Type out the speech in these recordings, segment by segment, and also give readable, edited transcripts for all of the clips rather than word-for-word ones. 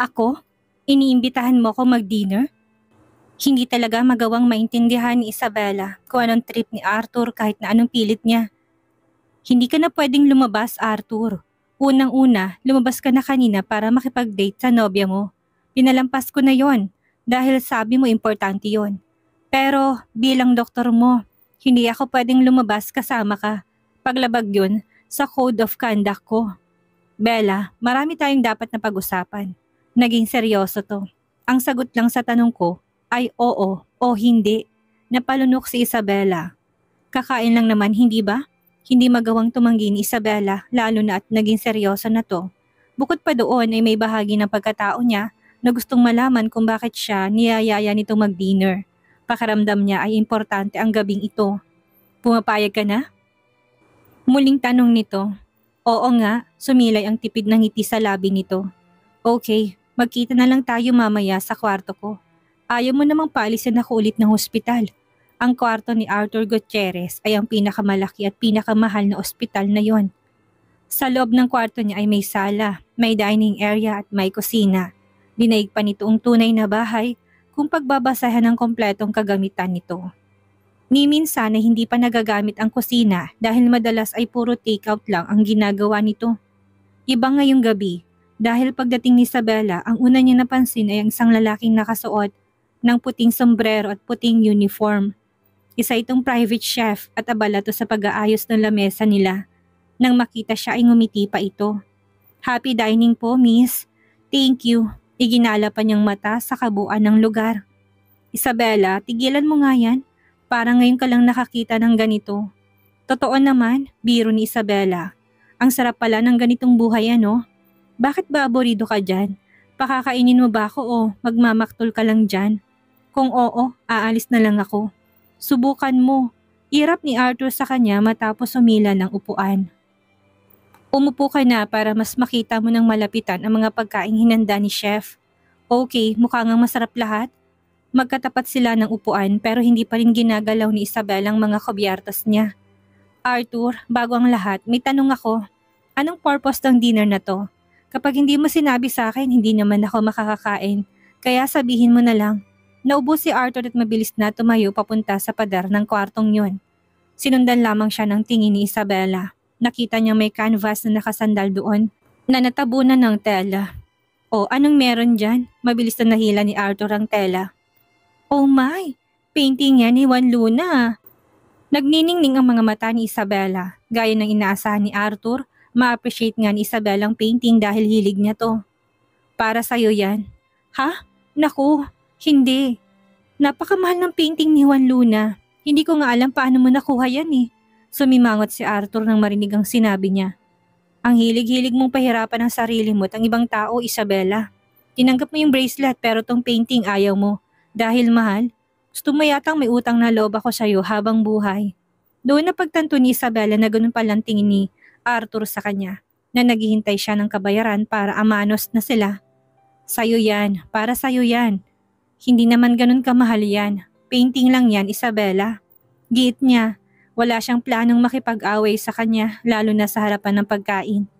Ako? Iniimbitahan mo ko mag-dinner? Hindi talaga magawang maintindihan ni Isabela kung anong trip ni Arthur kahit na anong pilit niya. Hindi ka na pwedeng lumabas, Arthur. Unang-una, lumabas ka na kanina para makipag-date sa nobya mo. Pinalampas ko na yon dahil sabi mo importante yon. Pero bilang doktor mo, hindi ako pwedeng lumabas kasama ka. Paglabag yun sa code of conduct ko. Bella, marami tayong dapat na pag-usapan. Naging seryoso to. Ang sagot lang sa tanong ko ay oo o hindi. Napalunok si Isabela. Kakain lang naman, hindi ba? Hindi magawang tumanggi ni Isabela lalo na at naging seryoso na to. Bukod pa doon ay may bahagi ng pagkatao niya na gustong malaman kung bakit siya niyayaya nito mag-dinner. Pakiramdam niya ay importante ang gabing ito. Pumapayag ka na? Muling tanong nito. Oo nga, sumilay ang tipid ng ngiti sa labi nito. Okay, magkita na lang tayo mamaya sa kwarto ko. Ayaw mo namang paalisin ako ulit ng hospital. Ang kwarto ni Arthur Gutierrez ay ang pinakamalaki at pinakamahal na ospital na yon. Sa loob ng kwarto niya ay may sala, may dining area at may kusina. Dinaig pa nito ang tunay na bahay kung pagbabasahan ng kompletong kagamitan nito. Ni minsan ay hindi pa nagagamit ang kusina dahil madalas ay puro takeout lang ang ginagawa nito. Iba ngayong gabi dahil pagdating ni Isabela ang una niya napansin ay ang isang lalaking nakasuot ng puting sombrero at puting uniform. Isa itong private chef at abala to sa pag-aayos ng lamesa nila. Nang makita siya ay ngumiti pa ito. Happy dining po, miss. Thank you. Iginala pa niyang mata sa kabuuan ng lugar. Isabela, tigilan mo nga yan. Parang ngayon ka lang nakakita ng ganito. Totoo naman, biro ni Isabela. Ang sarap pala ng ganitong buhay ano? Bakit ba aborido ka dyan? Pakakainin mo ba ako o magmamaktol ka lang dyan? Kung oo, aalis na lang ako. Subukan mo. Irap ni Arthur sa kanya matapos umila ng upuan. Umupo ka na para mas makita mo ng malapitan ang mga pagkaing hinanda ni chef. Okay, mukha ngang masarap lahat. Magkatapat sila ng upuan pero hindi pa rin ginagalaw ni Isabel ang mga kubyertas niya. Arthur, bago ang lahat, may tanong ako. Anong purpose ng dinner na to? Kapag hindi mo sinabi sa akin, hindi naman ako makakakain. Kaya sabihin mo na lang. Naubos si Arthur at mabilis na tumayo papunta sa pader ng kwartong yun. Sinundan lamang siya ng tingin ni Isabela. Nakita niya may canvas na nakasandal doon na natabunan ng tela. O anong meron dyan? Mabilis na nahila ni Arthur ang tela. Oh my! Painting yan ni Juan Luna. Nagniningning ang mga mata ni Isabela. Gaya ng inaasahan ni Arthur, ma-appreciate nga ni Isabela ang painting dahil hilig niya to. Para sa'yo yan. Ha? Naku! Hindi. Napakamahal ng painting ni Juan Luna. Hindi ko nga alam paano mo nakuha yan eh. Sumimangot si Arthur nang marinig ang sinabi niya. Ang hilig-hilig mong pahirapan ang sarili mo at ang ibang tao, Isabela. Tinanggap mo yung bracelet pero tong painting ayaw mo. Dahil mahal, gusto mo yatang may utang na loob ako sa'yo habang buhay. Doon na pagtanto ni Isabela na ganun palang tingin ni Arthur sa kanya na naghihintay siya ng kabayaran para amanos na sila. Sa'yo yan, para sa'yo yan. Hindi naman ganun kamahal yan. Painting lang yan, Isabela. Giit niya, wala siyang planong makipag-away sa kanya lalo na sa harapan ng pagkain.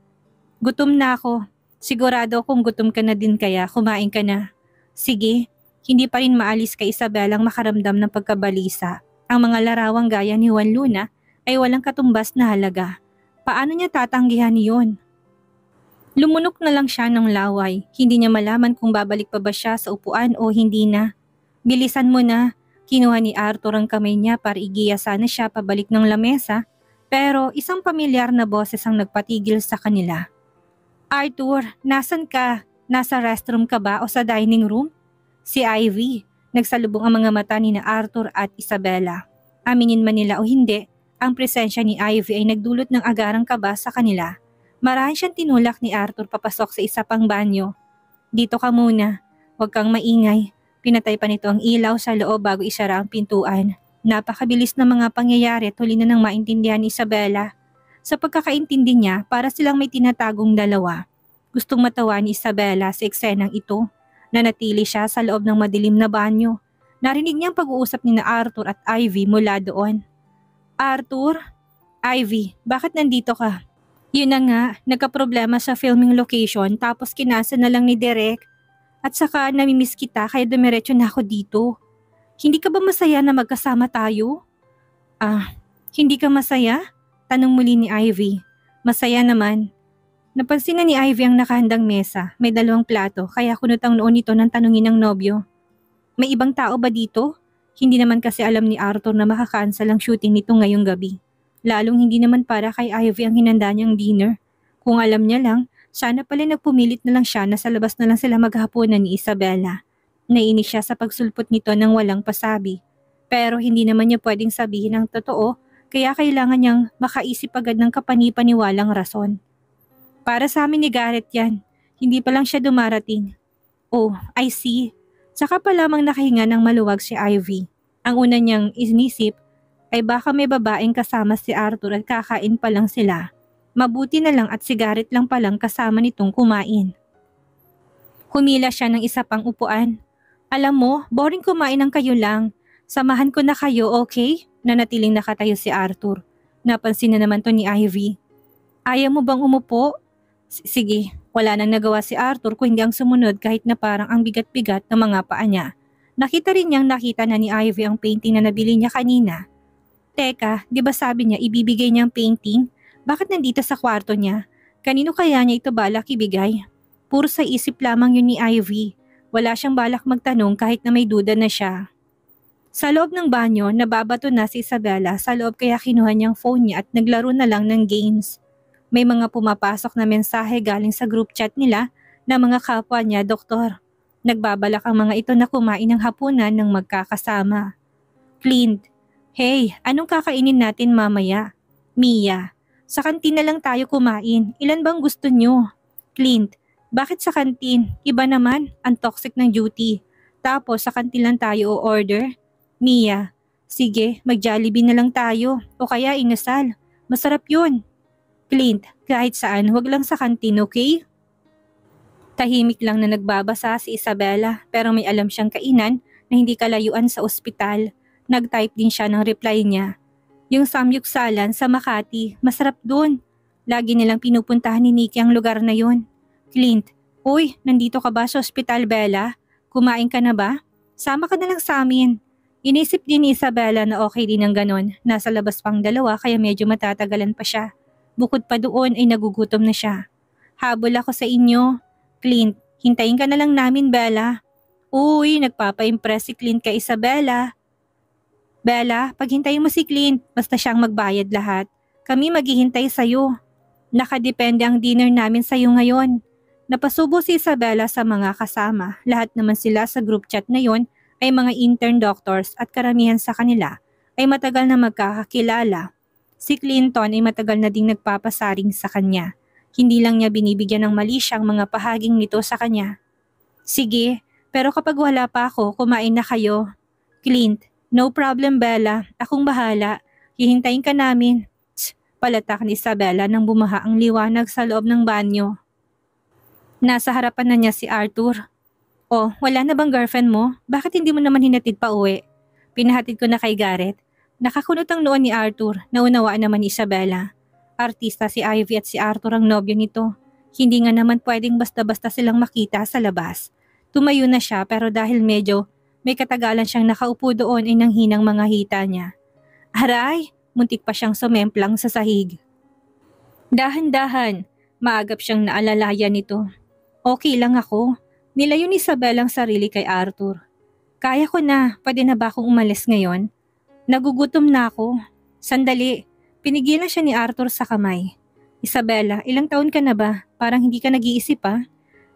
Gutom na ako. Sigurado kung gutom ka na din kaya kumain ka na. Sige, hindi pa rin maalis kay Isabela ang makaramdam ng pagkabalisa. Ang mga larawang gaya ni Juan Luna ay walang katumbas na halaga. Paano niya tatanggihan iyon? Lumunok na lang siya ng laway. Hindi niya malaman kung babalik pa ba siya sa upuan o hindi na. Bilisan mo na. Kinuha ni Arthur ang kamay niya para igiya sana siya pabalik ng lamesa, pero isang pamilyar na boses ang nagpatigil sa kanila. Arthur, nasan ka? Nasa restroom ka ba o sa dining room? Si Ivy. Nagsalubong ang mga mata ni na Arthur at Isabela. Aminin man nila o hindi, ang presensya ni Ivy ay nagdulot ng agarang kaba sa kanila. Marahan siyang tinulak ni Arthur papasok sa isa pang banyo. Dito ka muna. Huwag kang maingay. Pinatay pa nito ang ilaw sa loob bago isara ang pintuan. Napakabilis na mga pangyayari at huli na nang maintindihan ni Isabela. Sa pagkakaintindi niya, para silang may tinatagong dalawa. Gustong matawa ni Isabela sa eksenang ito. Nanatili siya sa loob ng madilim na banyo. Narinig niya ang pag-uusap ni na Arthur at Ivy mula doon. Arthur? Ivy, bakit nandito ka? Yun na nga, nagka-problema sa filming location tapos kinasa na lang ni Derek. At saka namimiss kita kaya dumiretso na ako dito. Hindi ka ba masaya na magkasama tayo? Hindi ka masaya? Tanong muli ni Ivy. Masaya naman. Napansin na ni Ivy ang nakahandang mesa. May 2 plato kaya kunot ang noon nito ng tanungin ng nobyo. May ibang tao ba dito? Hindi naman kasi alam ni Arthur na makakancel ang shooting nito ngayong gabi. Lalong hindi naman para kay Ivy ang hinanda niyang dinner. Kung alam niya lang, sana pala nagpumilit na lang siya na sa labas na lang sila maghapunan ni Isabela. Nainis siya sa pagsulpot nito ng walang pasabi. Pero hindi naman niya pwedeng sabihin ang totoo kaya kailangan niyang makaisip agad ng kapani-paniwalang rason. Para sa amin ni Garrett yan, hindi pa lang siya dumarating. Oh, I see. Saka pa lamang nakahinga ng maluwag si Ivy. Ang una niyang inisip ay baka may babaeng kasama si Arthur at kakain pa lang sila. Mabuti na lang at si Garrett lang palang kasama nitong kumain. Humila siya ng isa pang upuan. Alam mo, boring kumain ng kayo lang. Samahan ko na kayo, okay? Nanatiling nakatayo si Arthur. Napansin na naman to ni Ivy. Ayaw mo bang umupo? Sige, wala nang nagawa si Arthur kung hindi ang sumunod kahit na parang ang bigat-bigat ng mga paa niya. Nakita rin niyang nakita na ni Ivy ang painting na nabili niya kanina. Teka, di ba sabi niya ibibigay niyang painting? Bakit nandito sa kwarto niya? Kanino kaya niya ito balak ibigay? Puro sa isip lamang yun ni Ivy. Wala siyang balak magtanong kahit na may duda na siya. Sa loob ng banyo, nababato na si Isabela sa loob kaya kinuha niyang phone niya at naglaro na lang ng games. May mga pumapasok na mensahe galing sa group chat nila na mga kapwa niya, doktor. Nagbabalak ang mga ito na kumain ng hapunan ng magkakasama. Clint, hey, anong kakainin natin mamaya? Mia, sa kantin na lang tayo kumain. Ilan bang gusto nyo? Clint, bakit sa kantin? Iba naman, ang toxic ng duty. Tapos sa kantin lang tayo o-order? Mia, sige, mag-Jollibee na lang tayo o kaya inasal. Masarap yun. Clint, kahit saan, wag lang sa kantin, okay? Tahimik lang na nagbabasa si Isabela pero may alam siyang kainan na hindi kalayuan sa ospital. Nag-type din siya ng reply niya. Yung samyuksalan sa Makati, masarap dun. Lagi nilang pinupuntahan ni Nikki ang lugar na yun. Clint, uy, nandito ka ba sa ospital, Bella? Kumain ka na ba? Sama ka na lang sa amin. Inisip din ni Isabela na okay din ang ganon. Nasa labas pang 2 kaya medyo matatagalan pa siya. Bukod pa doon ay nagugutom na siya. Habol ako sa inyo. Clint, hintayin ka na lang namin, Bella. Uy, nagpapa-impress si Clint kay Isabela. Bella, paghintayin mo si Clint, basta siyang magbayad lahat. Kami maghihintay sa'yo. Nakadepende ang dinner namin sa'yo ngayon. Napasubo si Isabela sa mga kasama. Lahat naman sila sa group chat na yon ay mga intern doctors at karamihan sa kanila ay matagal na magkakakilala. Si Clinton ay matagal na ding nagpapasaring sa kanya. Hindi lang niya binibigyan ng mali siyang mga pahaging nito sa kanya. Sige, pero kapag wala pa ako, kumain na kayo. Clint, no problem Bella, akong bahala. Hihintayin ka namin. Palatak ni Isabela nang bumaha ang liwanag sa loob ng banyo. Nasa harapan na niya si Arthur. Oh, wala na bang girlfriend mo? Bakit hindi mo naman hinatid pa uwi? Pinahatid ko na kay Garrett. Nakakunot ang noon ni Arthur, naunawaan naman ni Isabela. Artista si Ivy at si Arthur ang nobyo nito. Hindi nga naman pwedeng basta-basta silang makita sa labas. Tumayo na siya pero dahil medyo may katagalan siyang nakaupo doon ay nanghinang mga hita niya. Aray, muntik pa siyang sumemplang sa sahig. Dahan-dahan, maagap siyang naalalayan nito. Okay lang ako. Nilayo ni Isabela ang sarili kay Arthur. Kaya ko na, pwede na ba akong umalis ngayon? Nagugutom na ako. Sandali, pinigilan siya ni Arthur sa kamay. Isabela, ilang taon ka na ba? Parang hindi ka nag-iisip ah.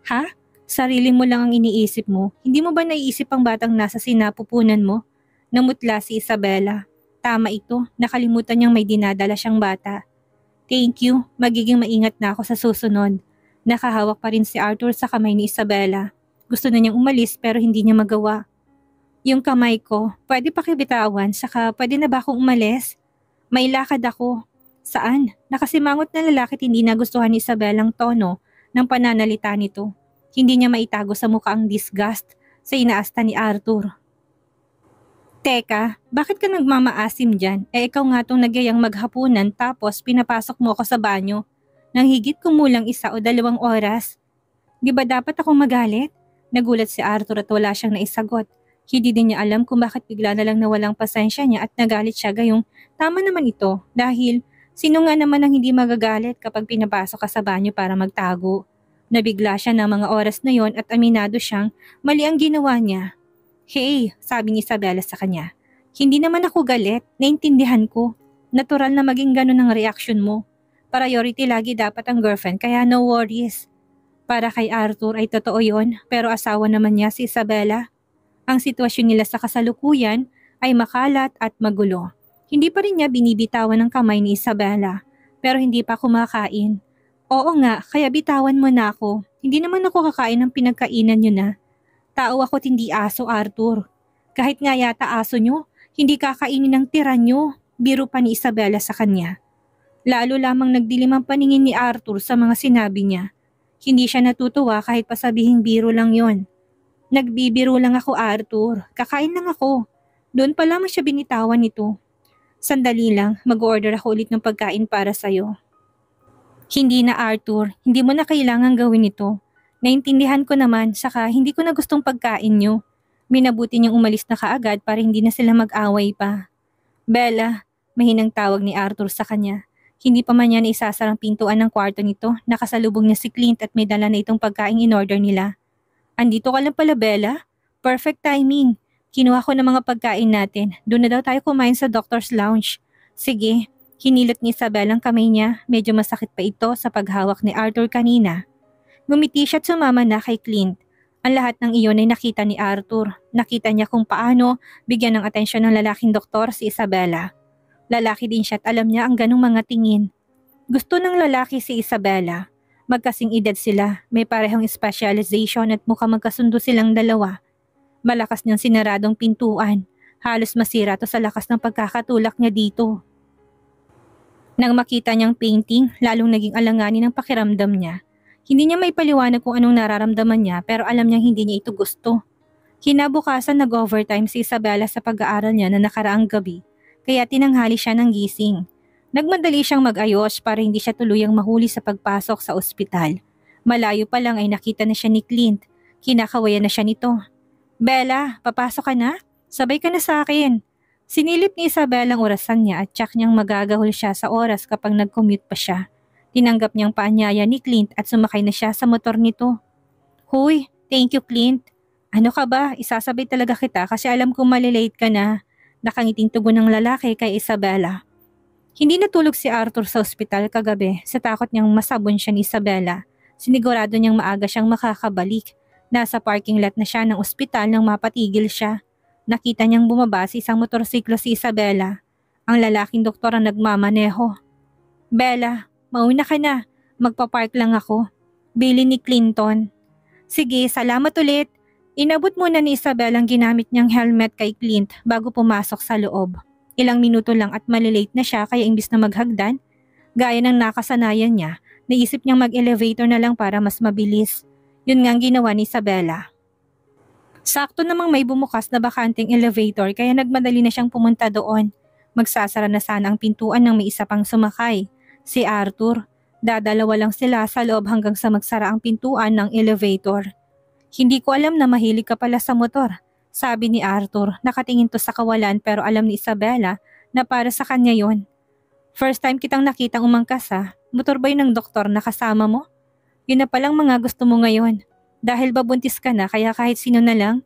Ha? Sarili mo lang ang iniisip mo. Hindi mo ba naiisip ang batang nasa sinapupunan mo? Namutla si Isabela. Tama ito, nakalimutan niyang may dinadala siyang bata. Thank you, magiging maingat na ako sa susunod. Nakahawak pa rin si Arthur sa kamay ni Isabela. Gusto na niyang umalis pero hindi niya magawa. Yung kamay ko, pwede pakibitawan saka pwede na ba akong umalis? May lakad ako. Saan? Nakasimangot na lalaki hindi nagustuhan ni Isabela ang tono ng pananalita nito. Hindi niya maitago sa mukha ang disgust sa inaasta ni Arthur. Teka, bakit ka nagmamaasim dyan? Ikaw nga tong nagyayang maghapunan tapos pinapasok mo ako sa banyo. Nang higit kumulang 1 o 2 oras. Di ba dapat akong magalit? Nagulat si Arthur at wala siyang naisagot. Hindi din niya alam kung bakit bigla na lang nawalang pasensya niya at nagalit siya gayong tama naman ito dahil sino nga naman ang hindi magagalit kapag pinapasok ka sa banyo para magtago. Nabigla siya ng mga oras na yon at aminado siyang mali ang ginawa niya. Hey, sabi ni Isabela sa kanya. Hindi naman ako galit, naintindihan ko. Natural na maging ganun ang reaksyon mo. Priority lagi dapat ang girlfriend kaya no worries. Para kay Arthur ay totoo yon pero asawa naman niya si Isabela. Ang sitwasyon nila sa kasalukuyan ay makalat at magulo. Hindi pa rin niya binibitawan ng kamay ni Isabela pero hindi pa kumakain. Oo nga, kaya bitawan mo na ako. Hindi naman ako kakain ng pinagkainan niyo na. Tao ako't hindi aso, Arthur. Kahit nga yata aso niyo, hindi kakainin ng tira niyo. Biro pa ni Isabela sa kanya. Lalo lamang nagdilim ang paningin ni Arthur sa mga sinabi niya. Hindi siya natutuwa kahit pasabihing biro lang yon. Nagbibiro lang ako, Arthur. Kakain lang ako. Doon pa lamang siya binitawan nito. Sandali lang, mag-order ako ulit ng pagkain para sa'yo. Hindi na, Arthur. Hindi mo na kailangan gawin ito. Naintindihan ko naman, saka hindi ko na gustong pagkain niyo. Minabuti niyang umalis na kaagad para hindi na sila mag-away pa. Bella, mahinang tawag ni Arthur sa kanya. Hindi pa man niya naisasarang pintuan ng kwarto nito, nakasalubong niya si Clint at may dala na itong pagkaing in-order nila. Andito ka lang pala, Bella? Perfect timing. Kinuha ko ng mga pagkain natin. Doon na daw tayo kumain sa Doctor's Lounge. Sige, hinilot ni Isabel ang kamay niya. Medyo masakit pa ito sa paghawak ni Arthur kanina. Ngumiti siya at sumama na kay Clint. Ang lahat ng iyon ay nakita ni Arthur. Nakita niya kung paano bigyan ng atensyon ng lalaking doktor si Isabela. Lalaki din siya at alam niya ang ganong mga tingin. Gusto ng lalaki si Isabela. Magkasing edad sila, may parehong specialization at mukhang magkasundo silang dalawa. Malakas niyang sinaradong pintuan. Halos masira to sa lakas ng pagkakatulak niya dito. Nang makita niyang painting, lalong naging alanganin ang pakiramdam niya. Hindi niya maipaliwanag kung anong nararamdaman niya pero alam niyang hindi niya ito gusto. Kinabukasan nag-overtime si Isabela sa pag-aaral niya na nakaraang gabi, kaya tinanghali siya ng gising. Nagmadali siyang mag-ayos para hindi siya tuluyang mahuli sa pagpasok sa ospital. Malayo pa lang ay nakita na siya ni Clint. Kinakawayan na siya nito. Bella, papasok ka na? Sabay ka na sa akin. Sinilip ni Isabela ang orasan niya at tsak niyang magagahol siya sa oras kapag nag-commute pa siya. Tinanggap niyang paanyaya ni Clint at sumakay na siya sa motor nito. Huy, thank you Clint. Ano ka ba? Isasabay talaga kita kasi alam kong malilate ka na. Nakangiting tugon ng lalaki kay Isabela. Hindi natulog si Arthur sa ospital kagabi sa takot niyang masabon siya ni Isabela. Sinigurado niyang maaga siyang makakabalik. Nasa parking lot na siya ng ospital nang mapatigil siya. Nakita niyang bumaba sa isang motorsiklo si Isabela. Ang lalaking doktor ang nagmamaneho. Bella, mauna ka na. Magpapark lang ako. Bili ni Clinton. Sige, salamat ulit. Inabot muna ni Isabel ang ginamit niyang helmet kay Clint bago pumasok sa loob. Ilang minuto lang at malilate na siya kaya imbis na maghagdan, gaya ng nakasanayan niya, naisip niyang mag-elevator na lang para mas mabilis. Yun nga ang ginawa ni Isabela. Sakto namang may bumukas na bakanting elevator kaya nagmadali na siyang pumunta doon. Magsasara na sana ang pintuan nang may isa pang sumakay. Si Arthur. Dadalawa lang sila sa loob hanggang sa magsara ang pintuan ng elevator. Hindi ko alam na mahilig ka pala sa motor. Sabi ni Arthur, nakatingin to sa kawalan pero alam ni Isabela na para sa kanya yon. First time kitang nakitang umangkas ha. Motor ba yun ng doktor na kasama mo? Yun na palang mga gusto mo ngayon. Dahil babuntis ka na kaya kahit sino na lang,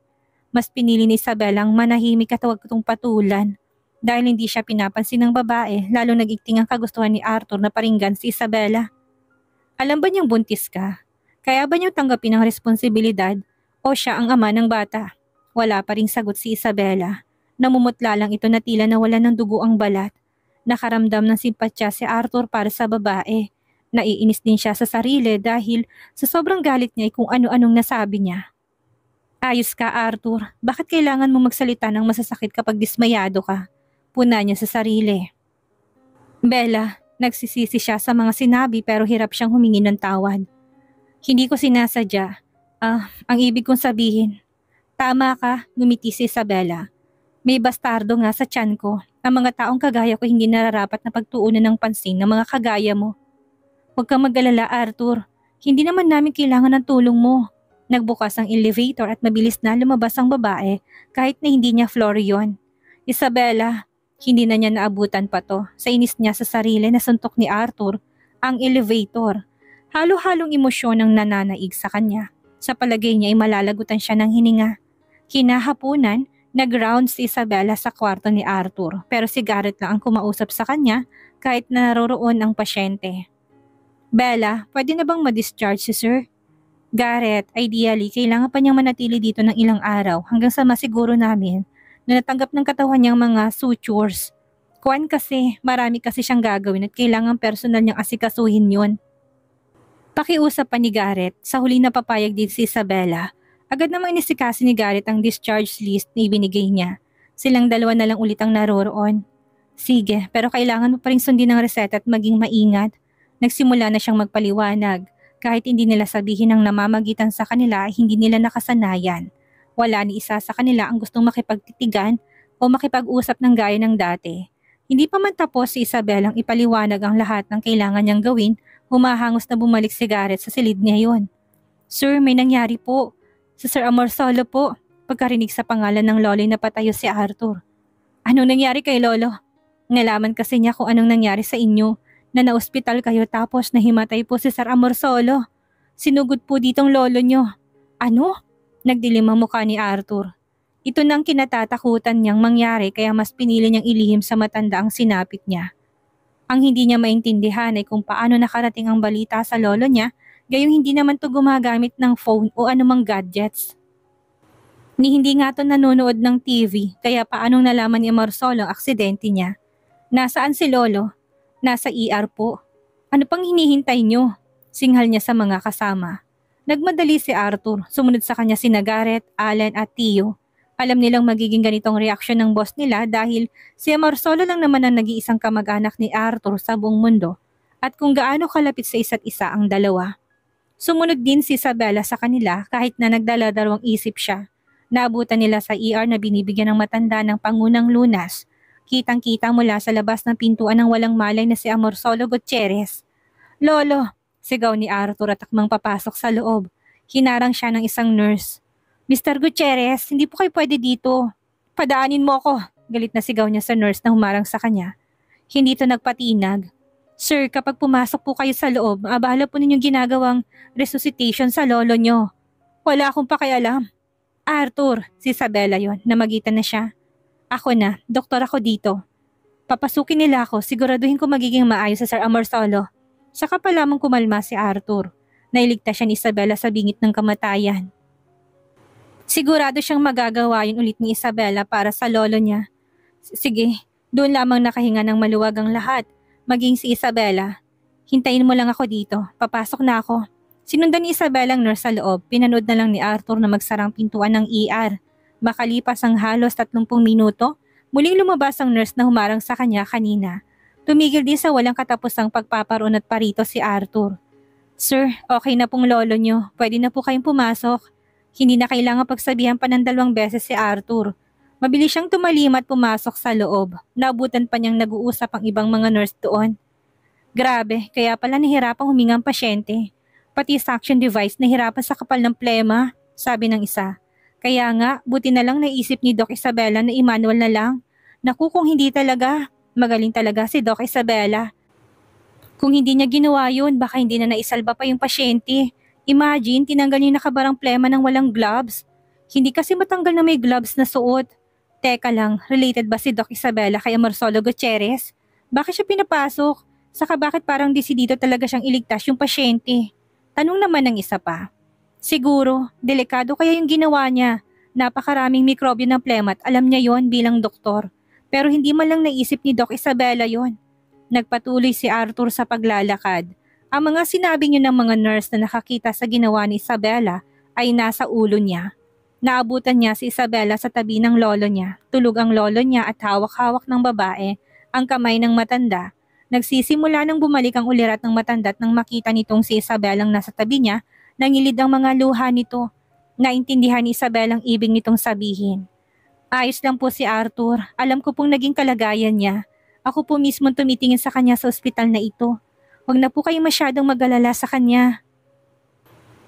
mas pinili ni Isabela ang manahimik at huwag itong patulan. Dahil hindi siya pinapansin ng babae, lalo nagigting ang kagustuhan ni Arthur na paringgan si Isabela. Alam ba niyang buntis ka? Kaya ba niyo tanggapin ang responsibilidad o siya ang ama ng bata? Wala pa ring sagot si Isabela. Namumutla lang ito na tila nawala ng dugo ang balat. Nakaramdam ng simpatya si Arthur para sa babae. Naiinis din siya sa sarili dahil sa sobrang galit niya ay kung ano-anong nasabi niya. Ayos ka Arthur, bakit kailangan mo magsalita ng masasakit kapag dismayado ka? Puna niya sa sarili. Bella, nagsisisi siya sa mga sinabi pero hirap siyang humingi ng tawad. Hindi ko sinasadya. Ang ibig kong sabihin. Tama ka, ngumiti si Isabela. May bastardo nga sa tiyan ko. Ang mga taong kagaya ko hindi nararapat na pagtuunan ng pansin ng mga kagaya mo. Huwag kang mag-alala, Arthur. Hindi naman namin kailangan ng tulong mo. Nagbukas ang elevator at mabilis na lumabas ang babae kahit na hindi niya floor yon. Isabela, hindi na niya naabutan pa to. Sa inis niya sa sarili na suntok ni Arthur ang elevator. Halo-halong emosyon ang nananaig sa kanya. Sa palagay niya ay malalagutan siya ng hininga. Kinahapunan, nag-round si Isabela sa kwarto ni Arthur pero si Garrett lang ang kumausap sa kanya kahit na naroroon ang pasyente. Bella, pwede na bang ma-discharge si Sir? Garrett, ideally, kailangan pa niyang manatili dito ng ilang araw hanggang sa masiguro namin na natanggap ng katawan niyang mga sutures. Kuwan kasi, marami kasi siyang gagawin at kailangan personal niyang asikasuhin yun. Pakiusap pa ni Garrett, sa huli na papayag din si Isabela. Agad namang inisikasi ni Garrett ang discharge list na ibinigay niya. Silang dalawa na lang ulit ang naroroon. Sige, pero kailangan mo pa rin sundin ang reseta at maging maingat. Nagsimula na siyang magpaliwanag. Kahit hindi nila sabihin ang namamagitan sa kanila ay hindi nila nakasanayan. Wala ni isa sa kanila ang gustong makipagtitigan o makipag-usap ng gaya ng dati. Hindi pa man tapos si Isabel ang ipaliwanag ang lahat ng kailangan niyang gawin, humahangos na bumalik si Garrett sa silid niya yon. Sir, may nangyari po. Si Sir Amorsolo po, pagkarinig sa pangalan ng lolo'y napatayo si Arthur. Anong nangyari kay Lolo? Nalaman kasi niya kung anong nangyari sa inyo. Na naospital kayo tapos nahimatay po si Sir Amorsolo. Sinugod po ditong lolo nyo. Ano? Nagdilim ang mukha ni Arthur. Ito nang kinatatakutan niyang mangyari kaya mas pinili niyang ilihim sa matanda ang sinapit niya. Ang hindi niya maintindihan ay kung paano nakarating ang balita sa lolo niya, gayong hindi naman to gumagamit ng phone o anumang gadgets. Ni hindi nga to nanonood ng TV kaya paanong nalaman ni Amorsolo ang aksidente niya. Nasaan si Lolo? Nasa ER po. Ano pang hinihintay nyo? Singhal niya sa mga kasama. Nagmadali si Arthur, sumunod sa kanya sina Garrett, Allen at Tio. Alam nilang magiging ganitong reaksyon ng boss nila dahil si Amorsolo lang naman ang nag-iisang kamag-anak ni Arthur sa buong mundo at kung gaano kalapit sa isa't isa ang dalawa. Sumunod din si Isabela sa kanila kahit na nagdala-dalawang isip siya. Naabutan nila sa ER na binibigyan ng matanda ng pangunang lunas. Kitang-kita mula sa labas ng pintuan ng walang malay na si Amorsolo Gutierrez. Lolo, sigaw ni Arthur at akmang papasok sa loob. Hinarang siya ng isang nurse. Mr. Gutierrez, hindi po kayo pwede dito. Padaanin mo ako, galit na sigaw niya sa nurse na humarang sa kanya. Hindi ito nagpatinag. Sir, kapag pumasok po kayo sa loob, abala po ninyong ginagawang resuscitation sa lolo nyo. Wala akong pakialam. Arthur, si Isabela yon, namagitan na siya. Ako na, doktor ako dito. Papasukin nila ako, siguraduhin ko magiging maayos sa Sir Amorsolo. Saka pa lamang kumalma si Arthur. Nailigtas siya ni Isabela sa bingit ng kamatayan. Sigurado siyang magagawa yun ulit ni Isabela para sa lolo niya. Sige, doon lamang nakahinga ng maluwag ang lahat, maging si Isabela. Hintayin mo lang ako dito, papasok na ako. Sinundan ni Isabela ang nurse sa loob, pinanood na lang ni Arthur na magsarang pintuan ng ER. Makalipas ang halos 30 minuto, muling lumabas ang nurse na humarang sa kanya kanina. Tumigil din sa walang katapusang pagpaparoon at parito si Arthur. Sir, okay na pong lolo nyo. Pwede na po kayong pumasok. Hindi na kailangan pagsabihan pa ng 2 beses si Arthur. Mabilis siyang tumalim at pumasok sa loob. Naabutan pa niyang nag-uusap ang ibang mga nurse doon. Grabe, kaya pala nahirapang huminga ang pasyente. Pati suction device nahirapan sa kapal ng plema, sabi ng isa. Kaya nga, buti na lang naisip ni Doc Isabela na i-manual na lang. Naku, kung hindi talaga, magaling talaga si Doc Isabela. Kung hindi niya ginawa yun, baka hindi na naisalba pa yung pasyente. Imagine, tinanggal niya nakabarang plema ng walang gloves. Hindi kasi matanggal na may gloves na suot. Teka lang, related ba si Doc Isabela kay Amorsolo Gutierrez? Bakit siya pinapasok? Saka bakit parang desidido talaga siyang iligtas yung pasyente? Tanong naman ng isa pa. Siguro, delikado kaya yung ginawa niya. Napakaraming mikrobyo ng plema at alam niya yon bilang doktor. Pero hindi man lang naisip ni Doc Isabela yon. Nagpatuloy si Arthur sa paglalakad. Ang mga sinabi niyo ng mga nurse na nakakita sa ginawa ni Isabela ay nasa ulo niya. Naabutan niya si Isabela sa tabi ng lolo niya. Tulog ang lolo niya at hawak-hawak ng babae ang kamay ng matanda. Nagsisimula nang bumalik ang ulirat ng matanda at nang makita nitong si Isabelang nasa tabi niya, nangilid ang mga luha nito. Naintindihan ni Isabel ang ibig nitong sabihin. Ayos lang po si Arthur. Alam ko pong naging kalagayan niya. Ako po mismo tumitingin sa kanya sa ospital na ito. Huwag na po kayong masyadong mag-alala sa kanya.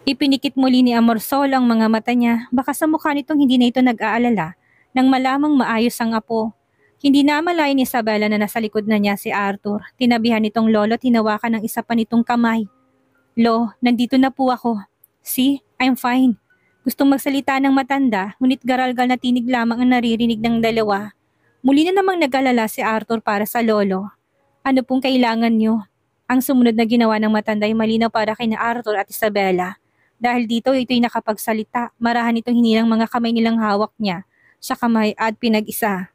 Ipinikit muli ni Amorsolo ang mga mata niya. Baka sa mukha nitong hindi na ito nag-aalala nang malamang maayos ang apo. Hindi na amalayan ni Isabela na nasa likod na niya si Arthur. Tinabihan nitong lolo at hinawakan ng isa pa nitong kamay. Lo, nandito na po ako. See, I'm fine. Gustong magsalita ng matanda, ngunit garalgal na tinig lamang ang naririnig ng dalawa. Muli na namang nag-alala si Arthur para sa lolo. Ano pong kailangan niyo? Ang sumunod na ginawa ng matanda ay malinaw para kay na Arthur at Isabela. Dahil dito ito'y nakapagsalita, marahan itong hinilang mga kamay nilang hawak niya sa kamay at pinag-isa.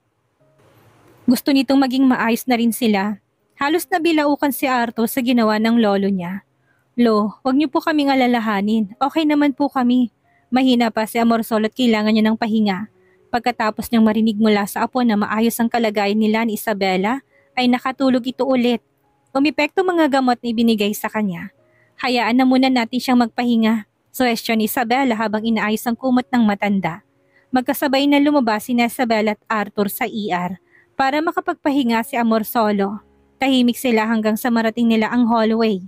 Gusto nitong maging maayos na rin sila. Halos nabilaukan si Arthur sa ginawa ng lolo niya. Lo, wag niyo po kaming alalahanin. Okay naman po kami. Mahina pa si Amorsolo at kailangan niya ng pahinga. Pagkatapos niyang marinig mula sa apo na maayos ang kalagayan nila ni Isabela, ay nakatulog ito ulit. Umepekto mga gamot na ibinigay sa kanya. Hayaan na muna natin siyang magpahinga. Suwestyon ni Isabela habang inaayos ang kumot ng matanda. Magkasabay na lumabas si Isabela at Arthur sa ER para makapagpahinga si Amorsolo. Tahimik sila hanggang sa marating nila ang hallway.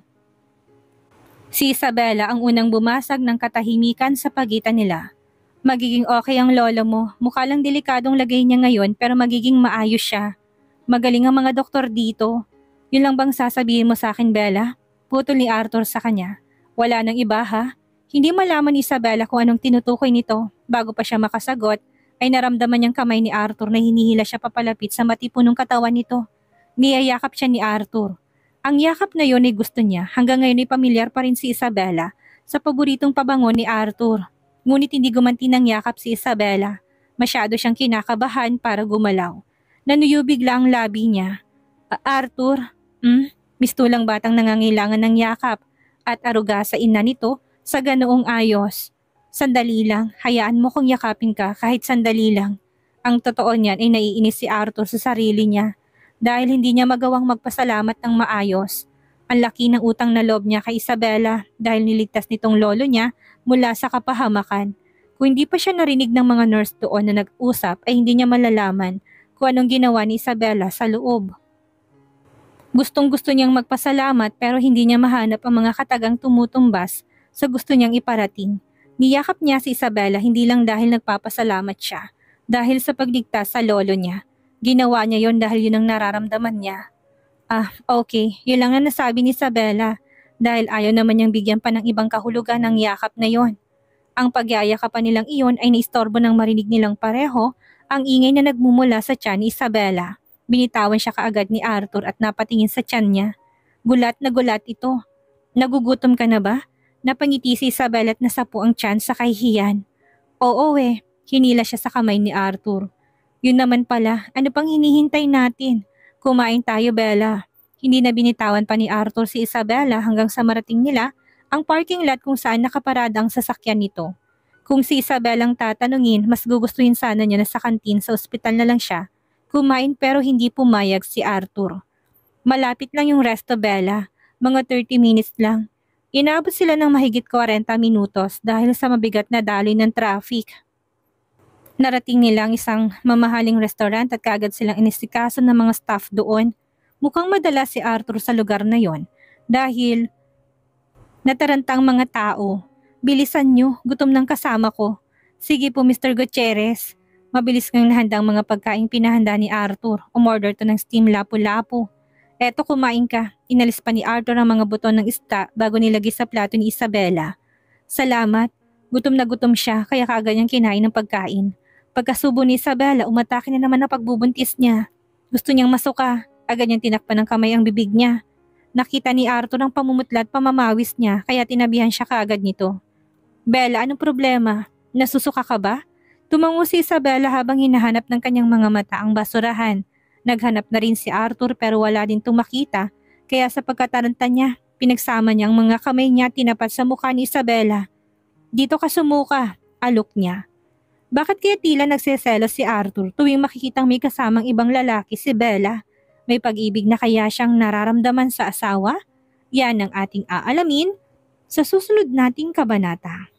Si Isabela ang unang bumasag ng katahimikan sa pagitan nila. Magiging okay ang lolo mo. Mukha lang delikadong lagay niya ngayon pero magiging maayos siya. Magaling ang mga doktor dito. Yun lang bang sasabihin mo sa akin, Bella? Putol ni Arthur sa kanya. Wala nang iba ha? Hindi malaman ni Isabela kung anong tinutukoy nito. Bago pa siya makasagot, ay naramdaman niyang kamay ni Arthur na hinihila siya papalapit sa matipunong katawan nito. Niyayakap siya ni Arthur. Ang yakap na yun ay gusto niya. Hanggang ngayon ay pamilyar pa rin si Isabela sa paboritong pabango ni Arthur. Ngunit hindi gumanti ng yakap si Isabela. Masyado siyang kinakabahan para gumalaw. Nanuyo bigla ang labi niya. Arthur, mistulang batang nangangailangan ng yakap at aruga sa ina nito sa ganoong ayos. Sandali lang, hayaan mo kong yakapin ka kahit sandali lang. Ang totoo niyan ay naiinis si Arthur sa sarili niya. Dahil hindi niya magawang magpasalamat ng maayos. Ang laki ng utang na loob niya kay Isabela dahil niligtas nitong lolo niya mula sa kapahamakan. Kung hindi pa siya narinig ng mga nurse doon na nag-usap ay hindi niya malalaman kung anong ginawa ni Isabela sa loob. Gustong-gusto niyang magpasalamat pero hindi niya mahanap ang mga katagang tumutumbas sa gusto niyang iparating. Niyakap niya si Isabela hindi lang dahil nagpapasalamat siya, dahil sa pagligtas sa lolo niya. Ginawa niya yon dahil yun ang nararamdaman niya. Okay. Yun lang ang nasabi ni Isabela dahil ayaw naman niyang bigyan pa ng ibang kahulugan ng yakap na yon. Ang pagyayakapan nilang iyon ay naistorbo ng marinig nilang pareho ang ingay na nagmumula sa tiyan ni Isabela. Binitawan siya kaagad ni Arthur at napatingin sa tiyan niya. Gulat na gulat ito. Nagugutom ka na ba? Napangiti si Isabela at nasapo ang tiyan sa kahihiyan. Oo hinila siya sa kamay ni Arthur. Yun naman pala, ano pang hinihintay natin? Kumain tayo, Bella. Hindi na binitawan pa ni Arthur si Isabela hanggang sa marating nila ang parking lot kung saan nakaparada ang sasakyan nito. Kung si Isabela ang tatanungin, mas gugustuhin sana niya na sa kantin sa ospital na lang siya. Kumain pero hindi pumayag si Arthur. Malapit lang yung resto, Bella. Mga 30 minutes lang. Inabot sila ng mahigit 40 minutos dahil sa mabigat na daloy ng traffic. Narating nila ang isang mamahaling restaurant at kaagad silang inisikaso ng mga staff doon. Mukhang madala si Arthur sa lugar na yon dahil natarantang mga tao. Bilisan nyo, gutom ng kasama ko. Sige po Mr. Gutierrez. Mabilis kang nahandang mga pagkain pinahanda ni Arthur. Umorder to ng steam lapu-lapu. Eto kumain ka. Inalis pa ni Arthur ang mga buton ng isda bago nilagay sa plato ni Isabela. Salamat. Gutom na gutom siya kaya kaagad niyang kinain ng pagkain. Pagkasubo ni Isabela, umatake na naman ang pagbubuntis niya. Gusto niyang masuka. Agad niyang tinakpan ng kamay ang bibig niya. Nakita ni Arthur ang pamumutla at pamamawis niya kaya tinabihan siya kaagad nito. Bella, anong problema? Nasusuka ka ba? Tumango si Isabela habang hinahanap ng kanyang mga mata ang basurahan. Naghanap na rin si Arthur pero wala din itong makita kaya sa pagkataranta niya, pinagsama niya ang mga kamay niya tinapat sa mukha ni Isabela. Dito ka sumuka, alok niya. Bakit kaya tila nagseselos si Arthur tuwing makikitang may kasamang ibang lalaki si Bella? May pag-ibig na kaya siyang nararamdaman sa asawa? Yan ang ating aalamin sa susunod nating kabanata.